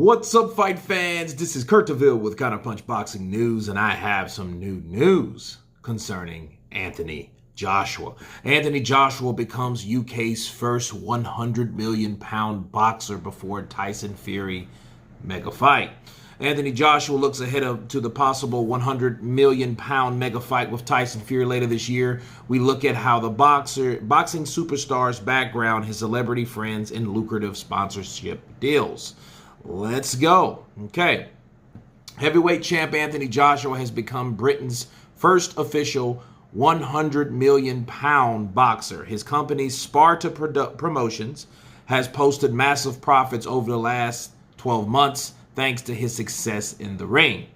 What's up, fight fans? This is Kurt DeVille with Counterpunch Boxing News, and I have some new news concerning Anthony Joshua. Anthony Joshua becomes UK's first 100 million pound boxer before Tyson Fury mega fight. Anthony Joshua looks ahead to the possible 100 million pound mega fight with Tyson Fury later this year. We look at how the boxing superstar's background, his celebrity friends, and lucrative sponsorship deals. Let's go. Okay. Heavyweight champ Anthony Joshua has become Britain's first official 100 million pound boxer. His company, Sparta Promotions, has posted massive profits over the last 12 months thanks to his success in the ring.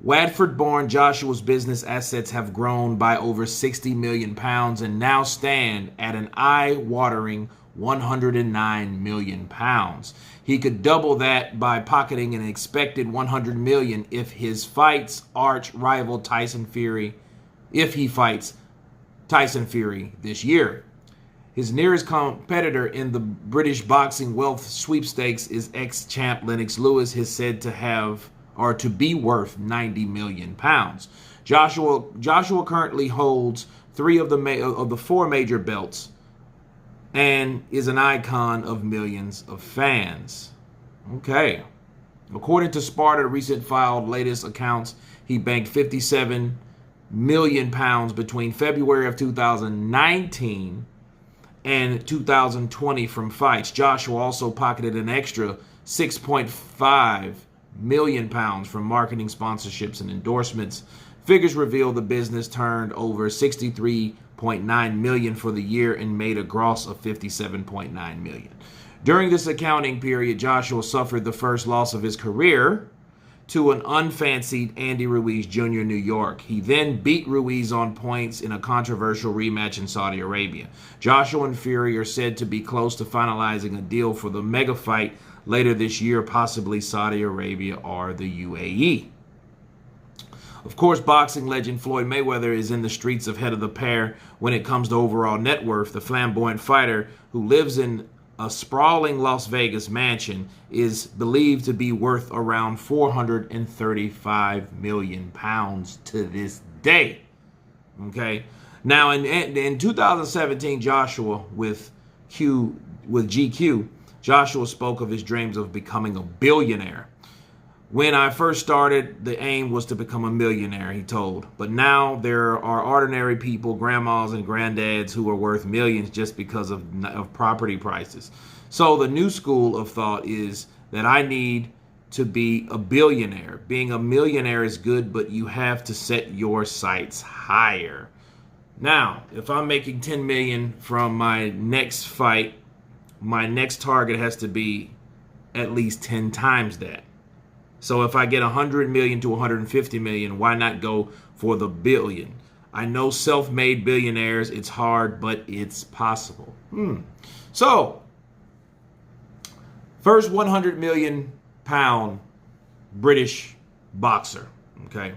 Watford-born Joshua's business assets have grown by over 60 million pounds and now stand at an eye-watering 109 million pounds. He could double that by pocketing an expected 100 million if his fights arch rival Tyson Fury, if he fights Tyson Fury this year. His nearest competitor in the British boxing wealth sweepstakes is ex-champ Lennox Lewis, is said to have or to be worth 90 million pounds. Joshua currently holds 3 of the 4 major belts and is an icon of millions of fans. Okay. According to Sparta, recent filed latest accounts, he banked 57 million pounds between February of 2019 and 2020 from fights. Joshua also pocketed an extra 6.5 million pounds from marketing, sponsorships, and endorsements. Figures reveal the business turned over 63.9 million for the year and made a gross of 57.9 million. During this accounting period, Joshua suffered the first loss of his career to an unfancied Andy Ruiz Jr. in New York. He then beat Ruiz on points in a controversial rematch in Saudi Arabia. Joshua and Fury are said to be close to finalizing a deal for the mega fight later this year, possibly Saudi Arabia or the UAE. Of course, boxing legend Floyd Mayweather is in the streets ahead of the pair when it comes to overall net worth. The flamboyant fighter, who lives in a sprawling Las Vegas mansion, is believed to be worth around 435 million pounds to this day. Okay. Now, in 2017, Joshua with GQ, Joshua spoke of his dreams of becoming a billionaire. When I first started, the aim was to become a millionaire, he told. But now there are ordinary people, grandmas and granddads, who are worth millions just because of property prices. So the new school of thought is that I need to be a billionaire. Being a millionaire is good, but you have to set your sights higher. Now, if I'm making 10 million from my next fight, my next target has to be at least 10 times that. So if I get 100 million to 150 million, why not go for the billion? I know self-made billionaires, it's hard, but it's possible. So, first 100 million pound British boxer, okay?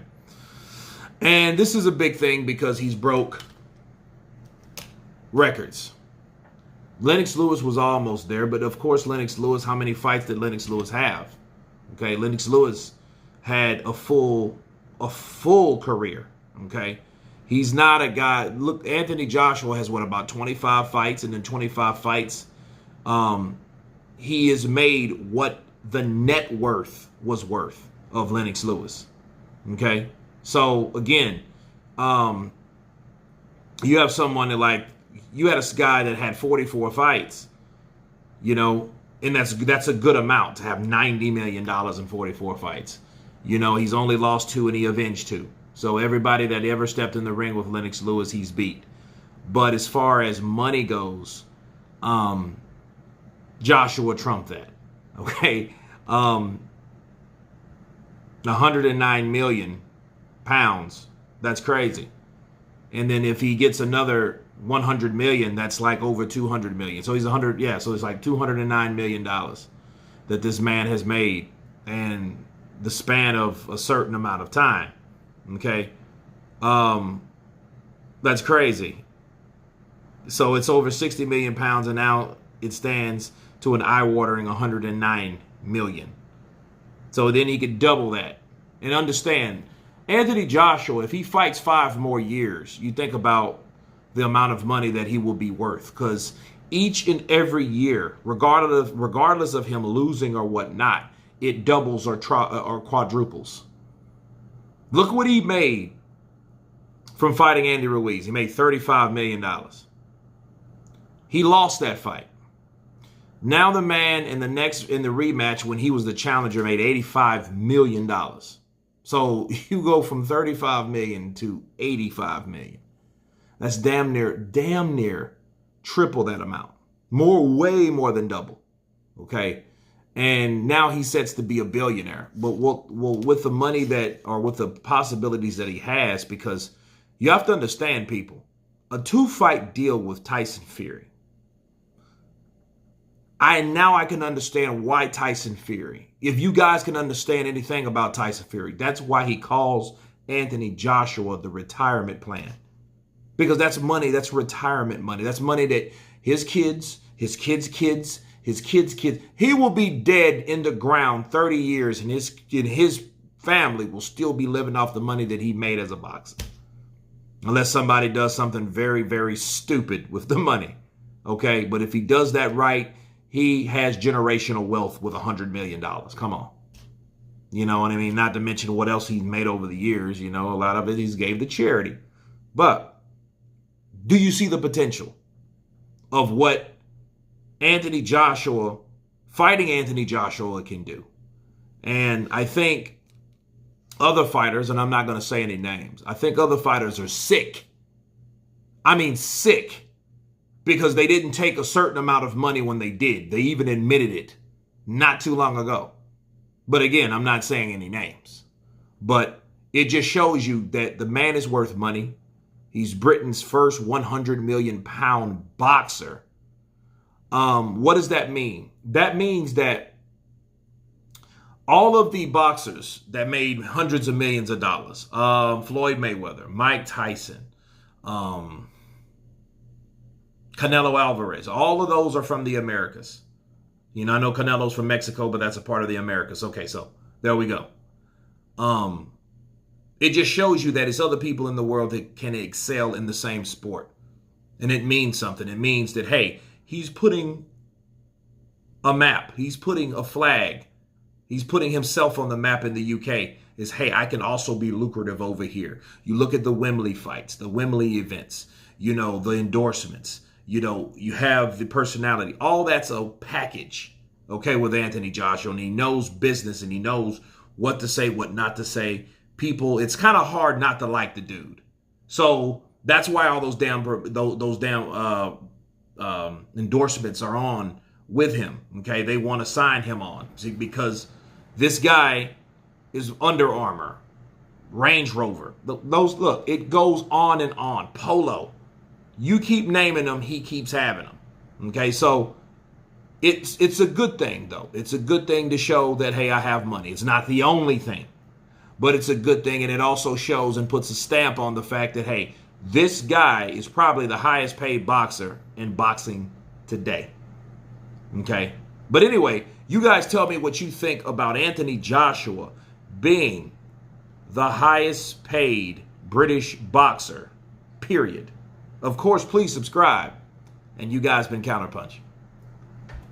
And this is a big thing because he's broke records. Lennox Lewis was almost there, but of course Lennox Lewis, how many fights did Lennox Lewis have? Okay, Lennox Lewis had a full career, okay? He's not a guy, look, Anthony Joshua has what, about 25 fights, and in 25 fights, he has made what the net worth was worth of Lennox Lewis, okay? So, again, you have someone that, like, you had a guy that had 44 fights, you know, and that's a good amount to have $90 million in 44 fights. You know, he's only lost 2 and he avenged 2. So everybody that ever stepped in the ring with Lennox Lewis, he's beat. But as far as money goes, Joshua trumped that. Okay. 109 million pounds. That's crazy. And then if he gets another 100 million, that's like over 200 million. So he's 100, yeah, so it's like $209 million that this man has made in the span of a certain amount of time. Okay. That's crazy. So it's over 60 million pounds, and now it stands to an eye-watering 109 million. So then he could double that. And understand, Anthony Joshua, if he fights 5 more years, you think about the amount of money that he will be worth. Because each and every year, regardless of him losing or whatnot, it doubles or quadruples. Look what he made from fighting Andy Ruiz. He made $35 million. He lost that fight. Now the man in the rematch, when he was the challenger, made $85 million. So you go from $35 million to $85 million. That's damn near triple that amount. Way more than double. Okay. And now he sets to be a billionaire. But with the money with the possibilities that he has, because you have to understand, people, a 2-fight deal with Tyson Fury. I can understand why Tyson Fury. If you guys can understand anything about Tyson Fury, that's why he calls Anthony Joshua the retirement plan. Because that's money, that's retirement money. That's money that his kids, his kids' kids, his kids' kids, he will be dead in the ground 30 years and his family will still be living off the money that he made as a boxer. Unless somebody does something very, very stupid with the money. Okay, but if he does that right, he has generational wealth with $100 million. Come on. You know what I mean? Not to mention what else he's made over the years. You know, a lot of it he's gave to charity. But do you see the potential of what Anthony Joshua, fighting Anthony Joshua, can do? And I think other fighters, and I'm not going to say any names, I think other fighters are sick. I mean sick. Because they didn't take a certain amount of money when they did. They even admitted it not too long ago. But again, I'm not saying any names. But it just shows you that the man is worth money. He's Britain's first 100 million pound boxer. What does that mean? That means that all of the boxers that made hundreds of millions of dollars, Floyd Mayweather, Mike Tyson, Canelo Alvarez, all of those are from the Americas. You know, I know Canelo's from Mexico, but that's a part of the Americas. Okay, so there we go. It just shows you that it's other people in the world that can excel in the same sport. And it means something. It means that, hey, he's putting a map. He's putting a flag. He's putting himself on the map in the UK. Is, hey, I can also be lucrative over here. You look at the Wembley fights, the Wembley events, you know, the endorsements. You know, you have the personality. All that's a package, okay, with Anthony Joshua. And he knows business and he knows what to say, what not to say. People, it's kind of hard not to like the dude. So that's why all those damn endorsements are on with him, okay? They want to sign him on. See, because this guy is Under Armour, Range Rover. Look, it goes on and on. Polo. You keep naming them, he keeps having them. Okay, so it's a good thing, though. It's a good thing to show that, hey, I have money. It's not the only thing, but it's a good thing, and it also shows and puts a stamp on the fact that, hey, this guy is probably the highest paid boxer in boxing today. Okay, but anyway, you guys tell me what you think about Anthony Joshua being the highest paid British boxer, period. Of course, please subscribe. And you guys been Counterpunch.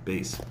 Peace.